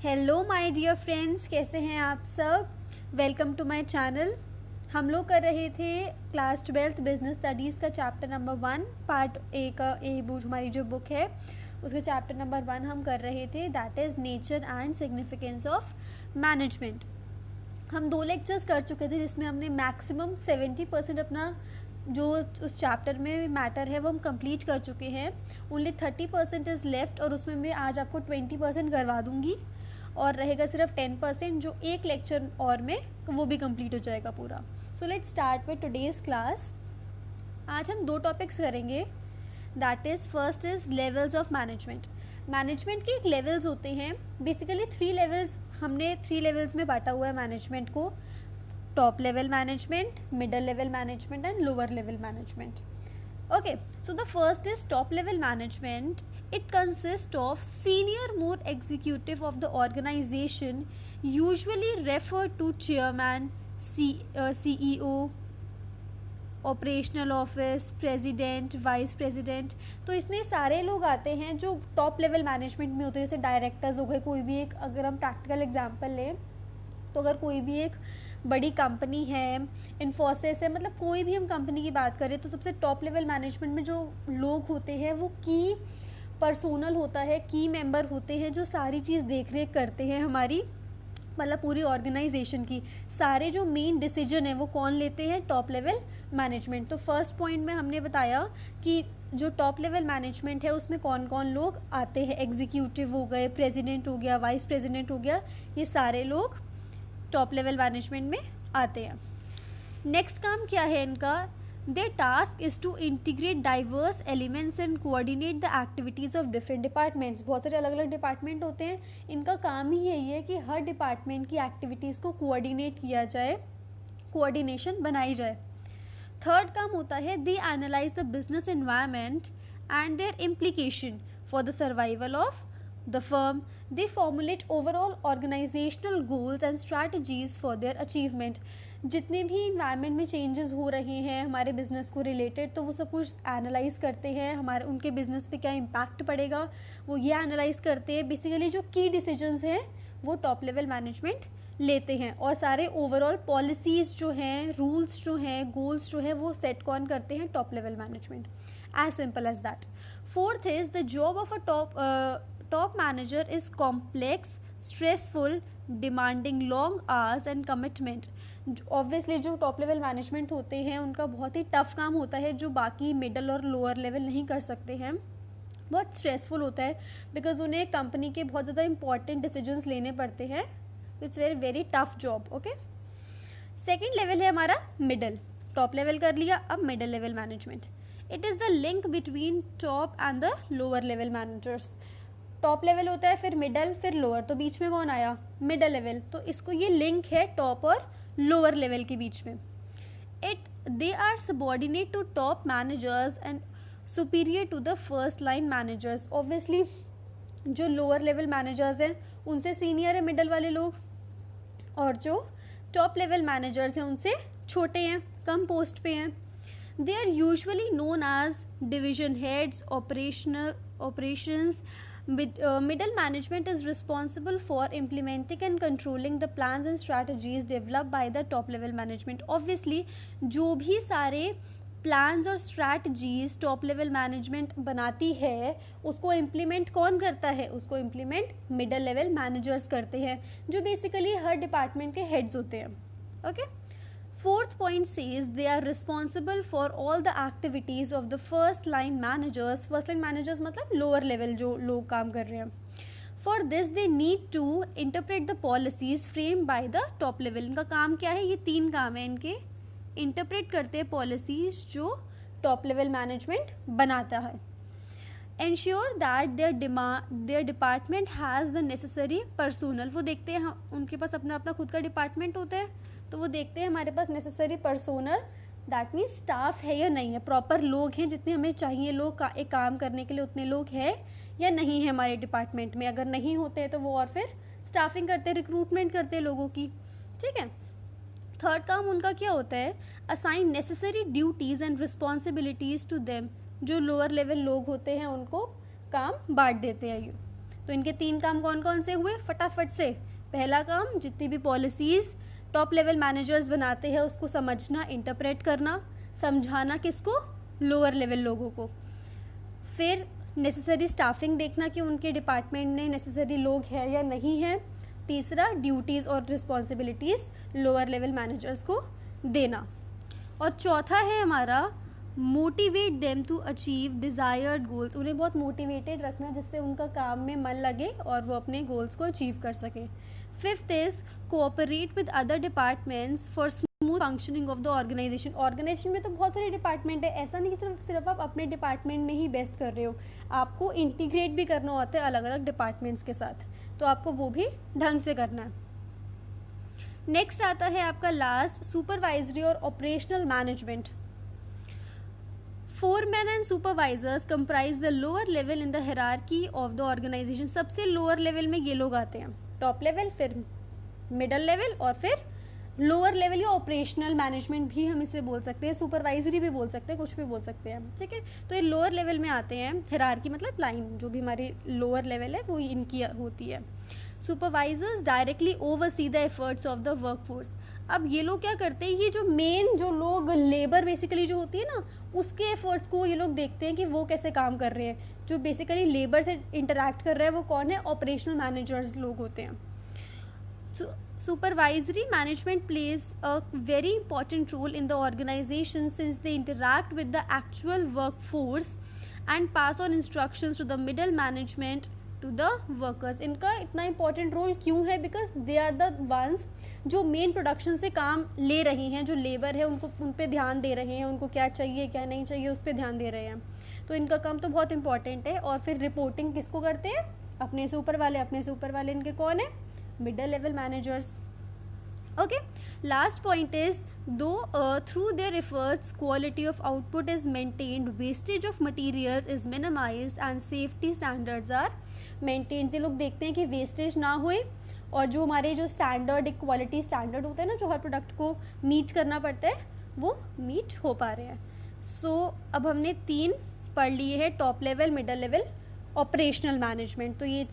Hello my dear friends, कैसे हैं आप सब। Welcome to my channel. हम लोग कर रहे थे क्लास 12th बिजनेस स्टडीज़ का चैप्टर नंबर 1 पार्ट ए का हमारी जो बुक है उसका चैप्टर नंबर 1 हम कर रहे थे, that is nature and significance of management. हम 2 लेक्चर्स कर चुके थे जिसमें हमने मैक्सिमम 70% अपना जो उस चैप्टर में मैटर है वो हम कंप्लीट कर चुके हैं। ओनली 30% इज़ लेफ्ट और उसमें मैं आज आपको 20% करवा दूँगी और रहेगा सिर्फ 10% जो एक लेक्चर और में वो भी कंप्लीट हो जाएगा पूरा। So let's start with today's class. आज हम 2 टॉपिक्स करेंगे, that is first is levels of management. Management के एक लेवल्स होते हैं, बेसिकली 3 लेवल्स, हमने 3 लेवल्स में बांटा हुआ है मैनेजमेंट को, top level management, middle level management and lower level management. Okay, so the first is top level management. It consists of senior more executive of the organization, usually referred to chairman, CEO, operational office, president, vice president. तो इसमें सारे लोग आते हैं जो top level management में होते हैं, जैसे डायरेक्टर्स हो गए। कोई भी एक, अगर हम प्रैक्टिकल एग्जांपल लें तो अगर कोई भी एक बड़ी कंपनी है, इन्फोसिस है, मतलब कोई भी हम कंपनी की बात करें तो सबसे टॉप लेवल मैनेजमेंट में जो लोग होते हैं वो की पर्सोनल होता है, की मेंबर होते हैं जो सारी चीज़ देख रेख करते हैं हमारी, मतलब पूरी ऑर्गेनाइजेशन की। सारे जो मेन डिसीजन है वो कौन लेते हैं, टॉप लेवल मैनेजमेंट। तो फर्स्ट पॉइंट में हमने बताया कि जो टॉप लेवल मैनेजमेंट है उसमें कौन कौन लोग आते हैं, एग्जीक्यूटिव हो गए, प्रेसिडेंट हो गया, वाइस प्रेसिडेंट हो गया, ये सारे लोग टॉप लेवल मैनेजमेंट में आते हैं। नेक्स्ट काम क्या है इनका, their task is to integrate diverse elements and coordinate the activities of different departments. बहुत सारे अलग अलग डिपार्टमेंट होते हैं, इनका काम ही यही है कि हर डिपार्टमेंट की एक्टिविटीज़ को कोऑर्डिनेट किया जाए, कोऑर्डिनेशन बनाई जाए। थर्ड काम होता है, they analyse the business environment and their implication for the survival of the firm. They formulate overall organizational goals and strategies for their achievement. जितने भी इन्वायरमेंट में चेंजेस हो रहे हैं हमारे बिजनेस को रिलेटेड, तो वो सब कुछ एनालाइज करते हैं, हमारे उनके बिजनेस पे क्या इम्पैक्ट पड़ेगा वो ये एनालाइज करते हैं। बेसिकली जो की डिसीजंस हैं वो टॉप लेवल मैनेजमेंट लेते हैं, और सारे ओवरऑल पॉलिसीज़ जो हैं, रूल्स जो हैं, गोल्स जो हैं वो सेट कौन करते हैं, top level management. As simple as that. Fourth is the job of a top manager is complex, stressful, demanding long hours and commitment. Obviously जो टॉप लेवल मैनेजमेंट होते हैं उनका बहुत ही टफ काम होता है जो बाकी मिडल और लोअर लेवल नहीं कर सकते हैं। बहुत स्ट्रेसफुल होता है बिकॉज उन्हें कंपनी के बहुत ज़्यादा इंपॉर्टेंट डिसीजंस लेने पड़ते हैं। It's very very tough job. Okay, second level है हमारा मिडल। टॉप लेवल कर लिया, अब middle level management. It is the link between top and the lower level managers. Top level होता है, फिर मिडल, फिर लोअर, तो बीच में कौन आया, मिडल लेवल। तो इसको ये लिंक है टॉप और लोअर लेवल के बीच में। They are subordinate to top managers and superior to the first line managers. Obviously जो लोअर लेवल मैनेजर्स हैं उनसे सीनियर है मिडल वाले लोग, और जो टॉप लेवल मैनेजर्स हैं उनसे छोटे हैं, कम पोस्ट पे हैं। They are usually known as division heads, operations. Middle management is responsible for implementing and controlling the plans and strategies developed by the top level management. Obviously जो भी सारे plans और strategies top level management बनाती है उसको implement कौन करता है, उसको implement middle level managers करते हैं जो basically हर department के heads होते हैं। okay? Fourth point says they are responsible for all the activities of the first line managers. First line managers मतलब lower level जो लोग काम कर रहे हैं। For this they need to interpret the policies framed by the top level. इनका काम क्या है, ये 3 काम है इनके। इंटरप्रेट करते हैं पॉलिसीज जो टॉप लेवल मैनेजमेंट बनाता है। Ensure that their department has the necessary personnel. वो देखते हैं, उनके पास अपना अपना खुद का डिपार्टमेंट होता है, तो वो देखते हैं हमारे पास necessary personnel, that means staff है या नहीं है, प्रॉपर लोग हैं जितने हमें चाहिए लोग एक काम करने के लिए, उतने लोग हैं या नहीं है हमारे डिपार्टमेंट में। अगर नहीं होते हैं तो वो और फिर स्टाफिंग करते हैं, रिक्रूटमेंट करते हैं लोगों की। ठीक है। थर्ड काम उनका क्या होता है, assign necessary duties and responsibilities to them. जो लोअर लेवल लोग होते हैं उनको काम बांट देते हैं ये। तो इनके 3 काम कौन कौन से हुए फटाफट से? पहला काम, जितनी भी पॉलिसीज़ टॉप लेवल मैनेजर्स बनाते हैं उसको समझना, इंटरप्रेट करना, समझाना किसको? लोअर लेवल लोगों को। फिर नेसेसरी स्टाफिंग देखना कि उनके डिपार्टमेंट में नेसेसरी लोग हैं या नहीं हैं। तीसरा, ड्यूटीज़ और रिस्पॉन्सिबिलिटीज़ लोअर लेवल मैनेजर्स को देना। और चौथा है हमारा motivate them to achieve desired goals, उन्हें बहुत मोटिवेटेड रखना जिससे उनका काम में मन लगे और वो अपने गोल्स को अचीव कर सकें। Fifth is cooperate with other departments for smooth functioning of the organisation. Organisation में तो बहुत सारे डिपार्टमेंट है, ऐसा नहीं कि सिर्फ आप अपने डिपार्टमेंट में ही बेस्ट कर रहे हो, आपको इंटीग्रेट भी करना होता है अलग अलग डिपार्टमेंट्स के साथ, तो आपको वो भी ढंग से करना है। नेक्स्ट आता है आपका लास्ट, सुपरवाइजरी और operational management. Foreman and supervisors comprise the lower level in the hierarchy of the organisation. सबसे लोअर लेवल में ये लोग आते हैं, टॉप लेवल, फिर मिडल लेवल और फिर लोअर लेवल या ऑपरेशनल मैनेजमेंट भी हम इसे बोल सकते हैं, सुपरवाइजरी भी बोल सकते हैं, कुछ भी बोल सकते हैं, ठीक है। तो ये लोअर लेवल में आते हैं, हायरार्की मतलब लाइन, जो भी हमारी लोअर लेवल है वो इनकी होती है। Supervisors directly oversee the efforts of the workforce. अब ये लोग क्या करते हैं, ये जो मेन जो लोग लेबर बेसिकली जो होती है ना, उसके एफर्ट्स को ये लोग देखते हैं कि वो कैसे काम कर रहे हैं। जो बेसिकली लेबर से इंटरैक्ट कर रहे हैं वो कौन है? ऑपरेशनल मैनेजर्स लोग होते हैं। Supervisory management plays a very important role in the organization since they interact with the actual workforce and pass on instructions to the middle management to the workers. इनका इतना important role क्यों है? Because they are the ones जो main production से काम ले रही हैं, जो लेबर है उनको उन पर ध्यान दे रहे हैं, उनको क्या चाहिए क्या नहीं चाहिए उस पर ध्यान दे रहे हैं, तो इनका काम तो बहुत इंपॉर्टेंट है। और फिर रिपोर्टिंग किसको करते हैं? अपने से ऊपर वाले, अपने से ऊपर वाले इनके कौन है? middle level managers. Okay, last point is though through their efforts quality of output is maintained, wastage of materials is minimized and safety standards are maintained. ये लोग देखते हैं कि वेस्टेज ना होए और जो हमारे जो स्टैंडर्ड क्वालिटी स्टैंडर्ड होता है ना, जो हर प्रोडक्ट को मीट करना पड़ता है, वो मीट हो पा रहे हैं। सो अब हमने 3 पढ़ लिए हैं, top level, middle level, operational management. तो ये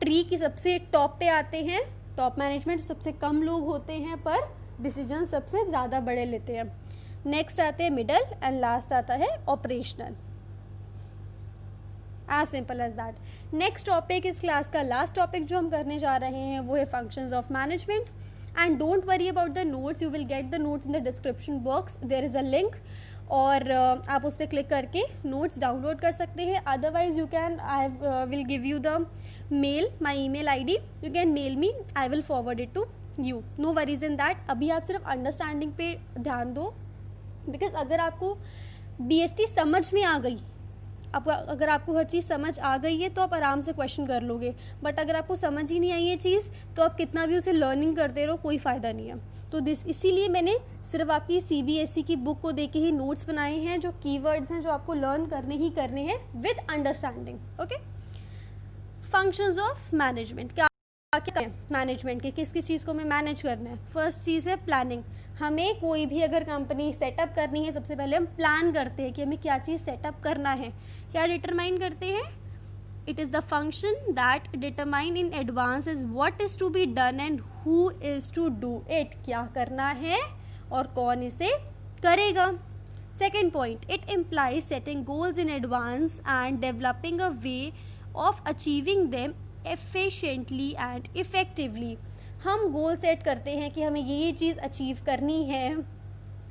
ट्री की सबसे टॉप पे आते हैं टॉप मैनेजमेंट, सबसे कम लोग होते हैं पर डिसीजन सबसे ज़्यादा बड़े लेते हैं। नेक्स्ट आते हैं मिडल एंड लास्ट आता है operational. As simple as that. Next topic, इस क्लास का लास्ट टॉपिक जो हम करने जा रहे हैं वो है functions of management. And don't worry about the notes, you will get the notes in the description box, there is a link, और आप उस पर क्लिक करके नोट्स डाउनलोड कर सकते हैं। Otherwise you can, I will give you the mail, my email ID, you can mail me, I will forward it to you, no worries in that. अभी आप सिर्फ अंडरस्टैंडिंग पे ध्यान दो, बिकॉज अगर आपको BST समझ में आ गई, अगर आपको हर चीज़ समझ आ गई है तो आप आराम से क्वेश्चन कर लोगे, बट अगर आपको समझ ही नहीं आई ये चीज़ तो आप कितना भी उसे लर्निंग करते रहो, कोई फ़ायदा नहीं है। तो इसीलिए मैंने सिर्फ आपकी CBSE की बुक को देके ही नोट्स बनाए हैं, जो कीवर्ड्स हैं जो आपको लर्न करने ही करने हैं with understanding. Okay, functions of management क्या क्या है? मैनेजमेंट के किस किस चीज़ को हमें मैनेज करना है? फर्स्ट चीज़ है प्लानिंग। हमें कोई भी अगर कंपनी सेटअप करनी है, सबसे पहले हम प्लान करते हैं कि हमें क्या चीज़ सेटअप करना है, क्या डिटरमाइन करते हैं? It is the function that determine in advance is what is to be done and who is to do it. क्या करना है और कौन इसे करेगा। Second point, it implies setting goals in advance and developing a way of achieving them efficiently and effectively. हम goal set करते हैं कि हमें ये चीज़ अचीव करनी है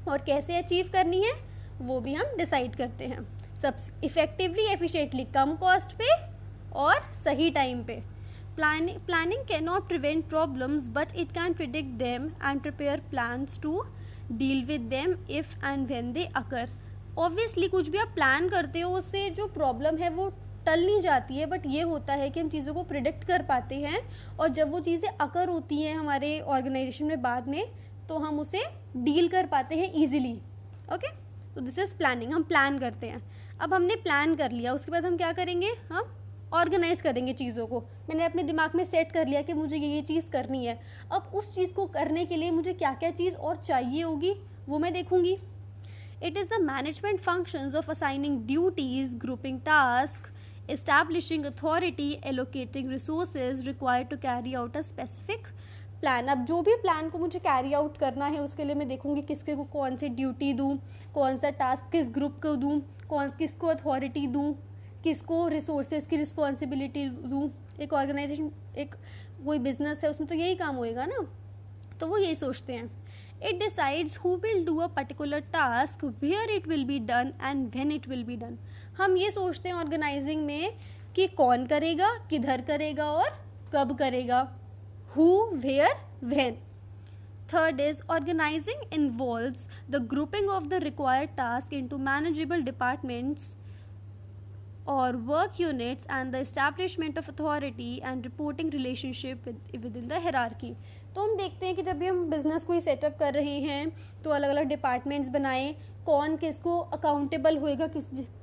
और कैसे अचीव करनी है वो भी हम डिसाइड करते हैं, सब इफेक्टिवली, एफिशिएंटली, कम कॉस्ट पे और सही टाइम पे। Planning can not prevent problems but it can predict them and prepare plans to deal with them if and when they occur. Obviously कुछ भी आप प्लान करते हो उससे जो प्रॉब्लम है वो टल नहीं जाती है, बट ये होता है कि हम चीज़ों को प्रिडिक्ट कर पाते हैं और जब वो चीज़ें अकर होती हैं हमारे ऑर्गेनाइजेशन में बाद में तो हम उसे डील कर पाते हैं ईजिली। ओके, तो दिस इज़ प्लानिंग, हम प्लान करते हैं। अब हमने प्लान कर लिया, उसके बाद हम क्या करेंगे? हम ऑर्गेनाइज करेंगे चीज़ों को। मैंने अपने दिमाग में सेट कर लिया कि मुझे ये चीज़ करनी है, अब उस चीज़ को करने के लिए मुझे क्या क्या चीज़ और चाहिए होगी वो मैं देखूंगी। It is the management functions of assigning duties, grouping task, Establishing authority, allocating resources required to carry out a specific plan. अब जो भी प्लान को मुझे कैरी आउट करना है उसके लिए मैं देखूंगी किसके को कौन सी ड्यूटी दूँ, कौन सा टास्क किस ग्रुप को दूँ, किसको अथॉरिटी दूँ, किसको रिसोर्सेज की रिस्पॉन्सिबिलिटी दूँ. एक ऑर्गेनाइजेशन, एक कोई बिजनेस है उसमें तो यही काम होएगा ना, तो वो यही सोचते हैं. It decides who will do a particular task, where it will be done and when it will be done. हम ये सोचते हैं ऑर्गेनाइजिंग में कि कौन करेगा, किधर करेगा और कब करेगा. Who, where, when. Third is organizing involves the grouping of the required task into manageable departments or work units and the establishment of authority and reporting relationship within the hierarchy. तो हम देखते हैं कि जब भी हम बिज़नेस कोई setup कर रहे हैं तो अलग अलग डिपार्टमेंट्स बनाएं, कौन किसको अकाउंटेबल होएगा,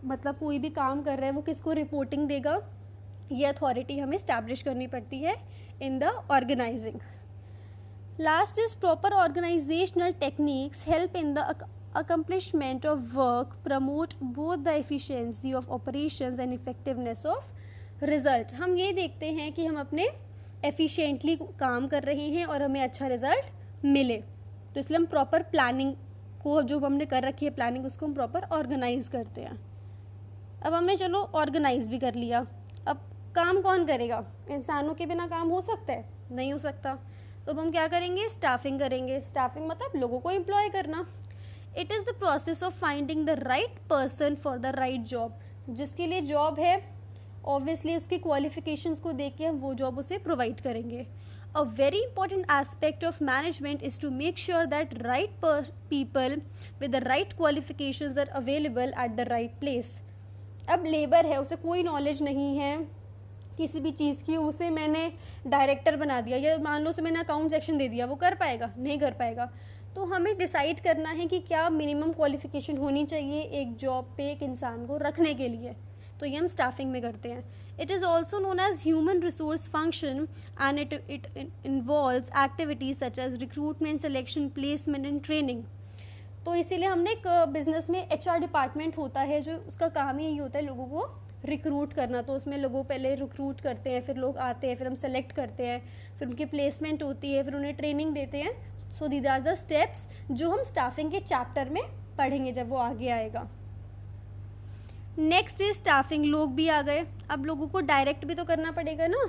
मतलब कोई भी काम कर रहा है वो किसको रिपोर्टिंग देगा, ये अथॉरिटी हमें इस्टेब्लिश करनी पड़ती है in the organising. Last is proper organisational techniques help in the accomplishment of work, promote both the efficiency of operations and effectiveness of result. हम ये देखते हैं कि हम अपने एफिशिएंटली काम कर रहे हैं और हमें अच्छा रिजल्ट मिले, तो इसलिए हम प्रॉपर प्लानिंग को, जो हमने कर रखी है प्लानिंग, उसको हम प्रॉपर ऑर्गेनाइज करते हैं. अब हमने चलो ऑर्गेनाइज भी कर लिया, अब काम कौन करेगा? इंसानों के बिना काम हो सकता है? नहीं हो सकता. तो अब हम क्या करेंगे? स्टाफिंग करेंगे. स्टाफिंग मतलब लोगों को एम्प्लॉय करना. It is the process of finding the right person for the right job. जिसके लिए जॉब है ऑब्वियसली उसकी क्वालिफिकेशंस को देख के हम वो जॉब उसे प्रोवाइड करेंगे. A very important aspect of management is to make sure that right people with the right qualifications are available at the right place. अब लेबर है, उसे कोई नॉलेज नहीं है किसी भी चीज़ की, उसे मैंने डायरेक्टर बना दिया या मान लो उसे मैंने अकाउंट सेक्शन दे दिया, वो कर पाएगा? नहीं कर पाएगा. तो हमें डिसाइड करना है कि क्या मिनिमम क्वालिफिकेशन होनी चाहिए एक जॉब पे एक इंसान को रखने के लिए, तो ये हम स्टाफिंग में करते हैं. It is also known as human resource function and it involves activities such as recruitment, selection, placement and training. तो इसीलिए हमने एक बिजनेस में HR डिपार्टमेंट होता है जो उसका काम ही यही होता है लोगों को रिक्रूट करना. तो उसमें लोगों पहले रिक्रूट करते हैं, फिर लोग आते हैं, फिर हम सेलेक्ट करते हैं, फिर उनकी प्लेसमेंट होती है, फिर उन्हें ट्रेनिंग देते हैं. So these are the steps जो हम स्टाफिंग के चैप्टर में पढ़ेंगे जब वो आगे आएगा. Next is staffing. लोग भी आ गए. अब लोगों को डायरेक्ट भी तो करना पड़ेगा ना,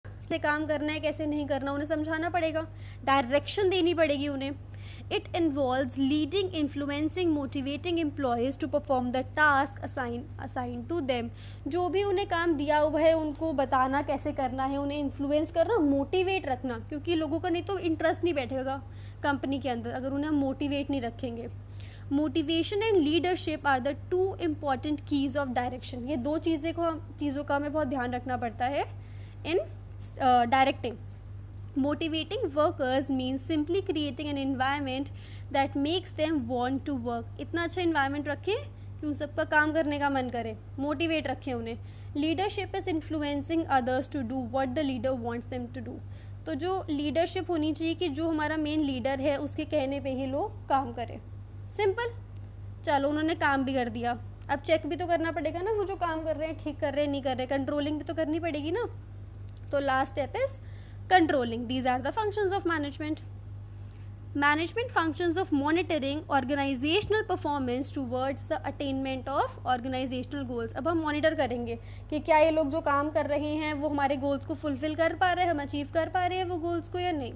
कैसे काम करना है कैसे नहीं करना, उन्हें समझाना पड़ेगा, डायरेक्शन देनी पड़ेगी उन्हें. It involves leading, influencing, motivating employees to perform the task assigned to them. जो भी उन्हें काम दिया हुआ है उनको बताना कैसे करना है, उन्हें इन्फ्लुएंस करना, मोटिवेट रखना, क्योंकि लोगों का नहीं तो इंटरेस्ट नहीं बैठेगा कंपनी के अंदर अगर उन्हें हम मोटिवेट नहीं रखेंगे. Motivation and leadership are the 2 important keys of direction. ये 2 चीज़ों का हमें बहुत ध्यान रखना पड़ता है इन directing. Motivating workers means simply creating an environment that makes them want to work. इतना अच्छा environment रखें कि उन सबका काम करने का मन करे, मोटिवेट रखें उन्हें. Leadership is influencing others to do what the leader wants them to do. तो जो लीडरशिप होनी चाहिए कि जो हमारा मेन लीडर है उसके कहने पे ही लोग काम करें. सिंपल. चलो उन्होंने काम भी कर दिया, अब चेक भी तो करना पड़ेगा ना वो जो काम कर रहे हैं ठीक कर रहे हैं नहीं कर रहे, कंट्रोलिंग भी तो करनी पड़ेगी ना. तो last step is controlling. These are the functions of management. Management functions of monitoring organizational performance towards the attainment of organizational goals. अब हम मॉनिटर करेंगे कि क्या ये लोग जो काम कर रहे हैं वो हमारे गोल्स को फुलफिल कर पा रहे हैं, हम अचीव कर पा रहे हैं वो गोल्स को या नहीं.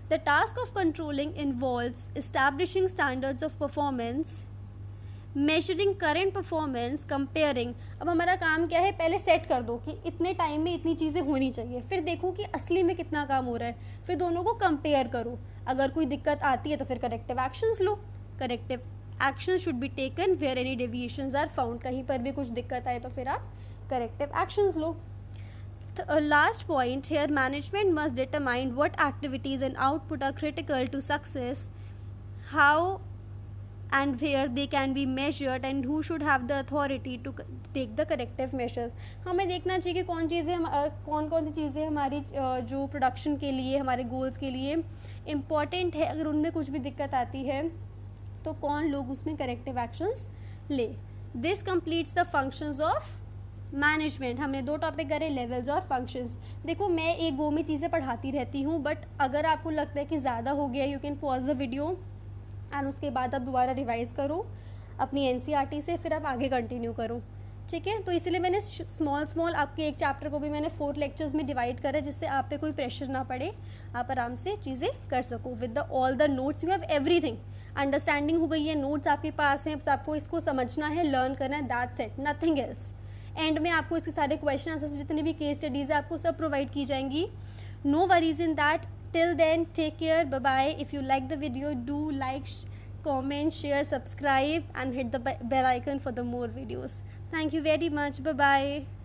The task of controlling involves establishing standards of performance, measuring current performance, comparing. अब हमारा काम क्या है, पहले सेट कर दो कि इतने टाइम में इतनी चीज़ें होनी चाहिए, फिर देखो कि असली में कितना काम हो रहा है, फिर दोनों को कंपेयर करो. अगर कोई दिक्कत आती है तो फिर करेक्टिव एक्शंस लो. Corrective action should be taken where any deviations are found. कहीं पर भी कुछ दिक्कत आए तो फिर आप करेक्टिव एक्शंस लो. Last point here, management must determine what activities and output are critical to success, how and where they can be measured and who should have the authority to take the corrective measures. हमें देखना चाहिए कि कौन सी चीज़ें हमारी जो production के लिए हमारे गोल्स के लिए इम्पॉर्टेंट है, अगर उनमें कुछ भी दिक्कत आती है तो कौन लोग उसमें करेक्टिव एक्शंस ले. This completes the functions of management हमने 2 टॉपिक करे, लेवल्स और फंक्शंस। देखो मैं एक गो में चीज़ें पढ़ाती रहती हूँ, बट अगर आपको लगता है कि ज़्यादा हो गया, you can pause the video and उसके बाद आप दोबारा रिवाइज करो अपनी एनसीईआरटी से, फिर आप आगे कंटिन्यू करो, ठीक है। तो इसीलिए मैंने स्मॉल आपके एक चैप्टर को भी मैंने 4 लेक्चर्स में डिवाइड करा, जिससे आप पे कोई प्रेशर ना पड़े, आप आराम से चीज़ें कर सको with the all the notes, you have everything. Understanding हो गई है, नोट्स आपके पास हैं, बस आपको इसको समझना है, लर्न करना है, that's it, nothing else. And में आपको इसके सारे क्वेश्चन आंसर जितने भी केस स्टडीज़ है आपको सब प्रोवाइड की जाएंगी, no worries in that. Till then take care, bye bye. If you like the video, do like, comment, share, subscribe and hit the bell icon for the more videos. Thank you very much. Bye bye.